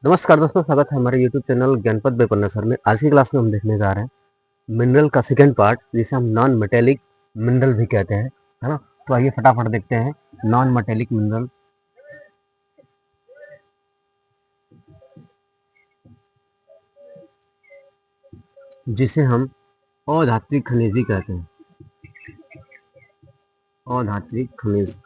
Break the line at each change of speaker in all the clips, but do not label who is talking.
नमस्कार दोस्तों, स्वागत है हमारे YouTube चैनल ज्ञानपथ बाय पन्ना सर में। आज की क्लास में हम देखने जा रहे हैं मिनरल का सेकंड पार्ट, जिसे हम नॉन मेटेलिक मिनरल भी कहते हैं, है ना। तो आइए फटाफट देखते हैं नॉन मेटेलिक मिनरल, जिसे हम अधात्विक खनिज भी कहते हैं। अधात्विक खनिज,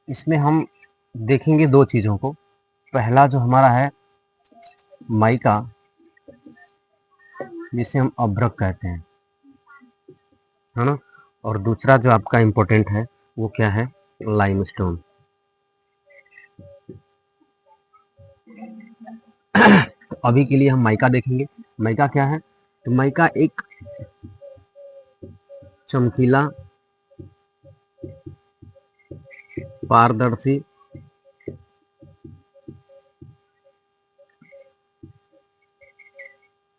इसमें हम देखेंगे दो चीजों को। पहला जो हमारा है माइका, जिसे हम अभ्रक कहते हैं, है ना। और दूसरा जो आपका इम्पोर्टेंट है वो क्या है, लाइमस्टोन। तो अभी के लिए हम माइका देखेंगे। माइका क्या है? तो माइका एक चमकीला, पारदर्शी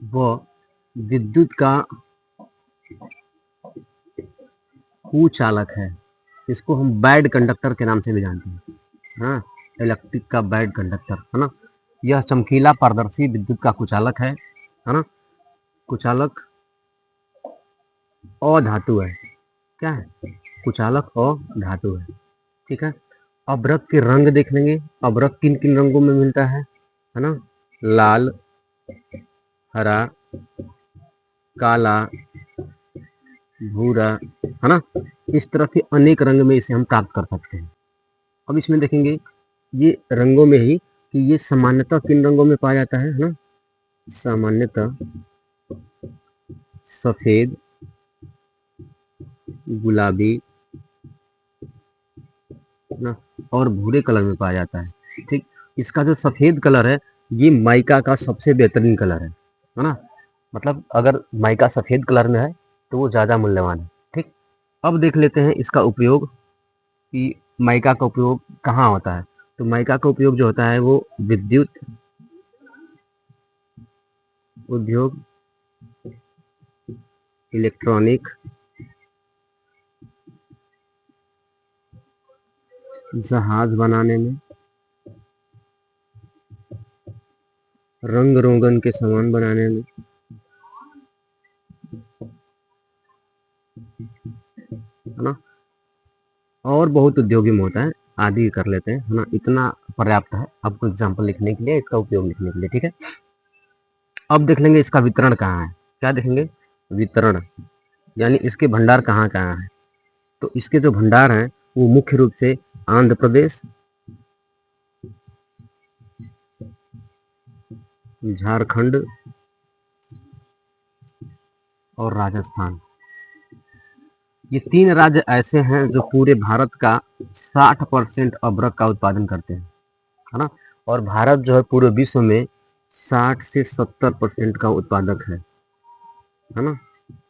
व विद्युत का कुचालक है। इसको हम बैड कंडक्टर के नाम से भी जानते हैं, हाँ, इलेक्ट्रिक का बैड कंडक्टर, है ना। यह चमकीला, पारदर्शी, विद्युत का कुचालक है ना। कुचालक अधातु है। क्या है? कुचालक अधातु है, ठीक है। अभ्रक के रंग देख लेंगे। अभ्रक किन किन रंगों में मिलता है ना। लाल, हरा, काला, भूरा, है ना। इस तरह के अनेक रंग में इसे हम प्राप्त कर सकते हैं। अब इसमें देखेंगे ये रंगों में ही कि ये सामान्यतः किन रंगों में पाया जाता है ना। सामान्यतः सफेद, गुलाबी ना, और भूरे कलर में पाया जाता है, ठीक। इसका जो सफेद कलर है, ये माइका का सबसे बेहतरीन कलर है ना। मतलब अगर माइका सफेद कलर में है तो वो ज़्यादा मूल्यवान है, ठीक। अब देख लेते हैं इसका उपयोग, कि माइका का उपयोग कहाँ होता है। तो माइका का उपयोग जो होता है वो विद्युत उद्योग, इलेक्ट्रॉनिक, जहाज बनाने में, रंग रोगन के सामान बनाने में, है ना, और बहुत उद्योगी में होता है। आदि कर लेते हैं, है ना। इतना पर्याप्त है आपको एग्जाम्पल लिखने के लिए, इसका उपयोग लिखने के लिए, ठीक है। अब देख लेंगे इसका वितरण कहाँ है। क्या देखेंगे? वितरण, यानी इसके भंडार कहाँ कहाँ है। तो इसके जो भंडार हैं वो मुख्य रूप से आंध्र प्रदेश, झारखंड और राजस्थान, ये तीन राज्य ऐसे हैं जो पूरे भारत का 60% अभ्रक का उत्पादन करते हैं, है ना। और भारत जो है पूरे विश्व में 60 से 70% का उत्पादक है ना।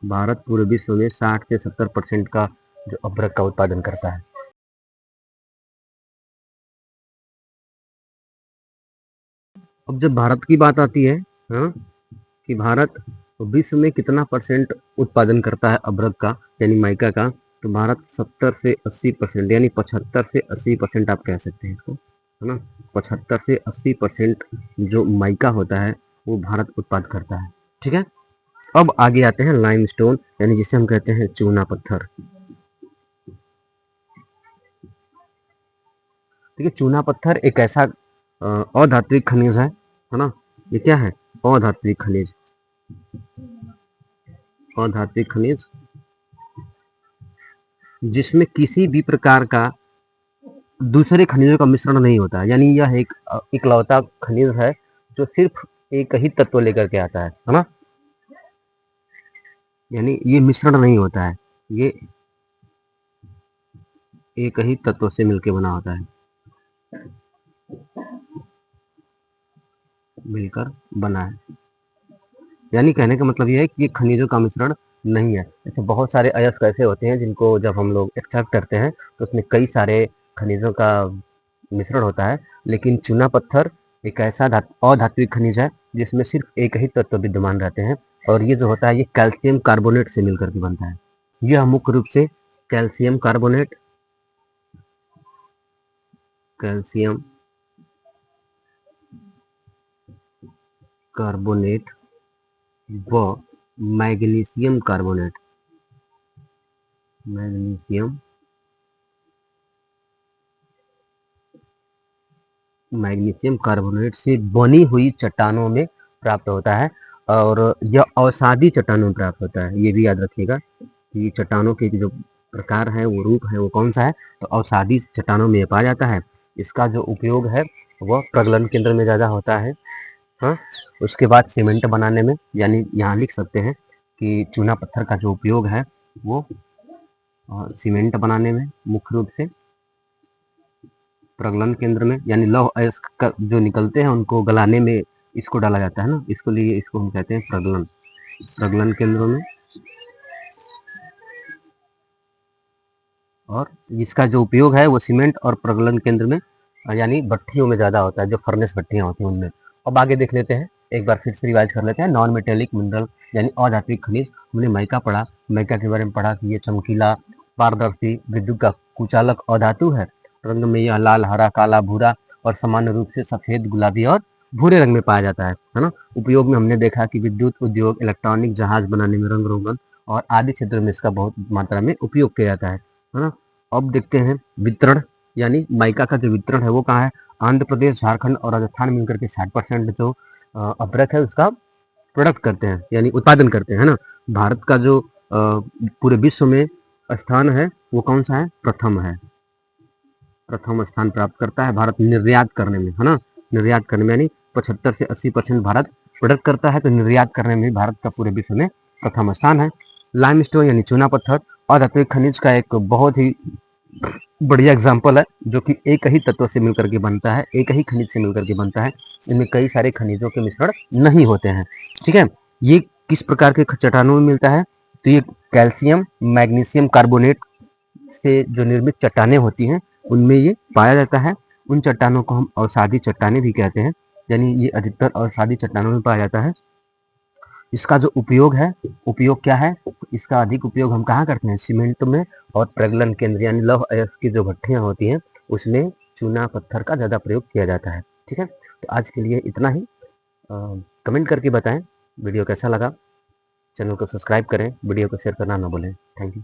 भारत पूरे विश्व में 60 से 70% का जो अभ्रक का उत्पादन करता है। अब जब भारत की बात आती है, हाँ, कि भारत विश्व में कितना परसेंट उत्पादन करता है अभ्रक का, यानी माइका का, तो भारत 70 से 80%, यानी 75 से 80% आप कह सकते हैं इसको, है ना। 75 से 80% जो माइका होता है वो भारत उत्पाद करता है, ठीक है। अब आगे आते हैं लाइमस्टोन, यानी जिसे हम कहते हैं चूना पत्थर। ठीक है, चूना पत्थर एक ऐसा अधात्विक खनिज है ना। ये क्या है? अधात्विक खनिज। अधात्विक खनिज जिसमें किसी भी प्रकार का दूसरे खनिजों का मिश्रण नहीं होता है, यानी यह एक इकलौता खनिज है जो सिर्फ एक ही तत्व लेकर के आता है ना। यानी ये मिश्रण नहीं होता है, ये एक ही तत्व से मिलकर बना होता है, मिलकर बना है। यानी कहने का मतलब ये है कि ये खनिजों का मिश्रण नहीं है। ऐसे बहुत सारे अयस्क ऐसे होते हैं जिनको जब हम लोग एक्सट्रैक्ट करते हैं तो उसमें कई सारे खनिजों का मिश्रण होता है, लेकिन चूना पत्थर एक ऐसा अधात्विक खनिज है जिसमें सिर्फ एक ही तत्व विद्यमान रहते हैं, और ये जो होता है ये कैल्शियम कार्बोनेट से मिलकर के बनता है। यह मुख्य रूप से कैल्शियम कार्बोनेट कैल्शियम कार्बोनेट व magnesium carbonate, magnesium magnesium carbonate से बनी हुई चट्टानों में प्राप्त होता है, और यह अवसादी चट्टानों में प्राप्त होता है। ये भी याद रखिएगा कि चट्टानों के जो प्रकार है, वो रूप है, वो कौन सा है, तो अवसादी चट्टानों में पाया जाता है। इसका जो उपयोग है वह प्रगलन केंद्र में ज़्यादा होता है। हाँ, उसके बाद सीमेंट बनाने में, यानी यहाँ लिख सकते हैं कि चूना पत्थर का जो उपयोग है वो सीमेंट बनाने में मुख्य रूप से प्रगलन केंद्र में, यानी लौह अयस्क जो निकलते हैं उनको गलाने में इसको डाला जाता है ना, इसको लिए इसको हम कहते हैं प्रगलन, प्रगलन केंद्रों में। और इसका जो उपयोग है वो सीमेंट और प्रगलन केंद्र में, यानी भट्टियों में ज़्यादा होता है, जो फर्नेस भट्टियाँ होती हैं उनमें। अब आगे देख लेते हैं, एक बार फिर से रिवाइज कर लेते हैं। नॉन मेटेलिक मिनरल यानी अधात्विक खनिज, हमने माइका पढ़ा, माइका के बारे में पढ़ा कि ये चमकीला, पारदर्शी, विद्युत का कुचालक अधातु है। रंग में यह लाल, हरा, काला, भूरा और सामान्य रूप से सफेद, गुलाबी और भूरे रंग में पाया जाता है ना। उपयोग में हमने देखा कि विद्युत उद्योग, इलेक्ट्रॉनिक, जहाज बनाने में, रंग रोगन और आदि क्षेत्रों में इसका बहुत मात्रा में उपयोग किया जाता है ना। अब देखते हैं वितरण, यानी माइका का जो वितरण है वो कहाँ है। आंध्र प्रदेश, झारखंड और राजस्थान मिलकर के 60% जो अभ्रक है उसका प्रोडक्ट करते हैं, यानी उत्पादन करते हैं ना। भारत का जो पूरे विश्व में स्थान है वो कौन सा है, प्रथम है, प्रथम स्थान प्राप्त करता है भारत निर्यात करने में, है ना। निर्यात करने में यानी 75 से 80% भारत प्रोडक्ट करता है, तो निर्यात करने में भारत का पूरे विश्व में प्रथम स्थान है। लाइमस्टोन यानी चूना पत्थर अधात्विक खनिज का एक बहुत ही बढ़िया एग्जाम्पल है, जो कि एक ही तत्व से मिलकर के बनता है, एक ही खनिज से मिलकर के बनता है। इनमें कई सारे खनिजों के मिश्रण नहीं होते हैं, ठीक है। ये किस प्रकार के चट्टानों में मिलता है, तो ये कैल्शियम मैग्नीशियम कार्बोनेट से जो निर्मित चट्टानें होती हैं उनमें ये पाया जाता है। उन चट्टानों को हम अवसादी चट्टानें भी कहते हैं, यानी ये अधिकतर अवसादी चट्टानों में पाया जाता है। इसका जो उपयोग है, उपयोग क्या है, इसका अधिक उपयोग हम कहाँ करते हैं, सीमेंट में और प्रगलन केंद्र यानी लौह अयस्क की जो भट्टियाँ होती हैं उसमें चूना पत्थर का ज़्यादा प्रयोग किया जाता है, ठीक है। तो आज के लिए इतना ही। कमेंट करके बताएं वीडियो कैसा लगा, चैनल को सब्सक्राइब करें, वीडियो को शेयर करना ना भूलें। Thank you.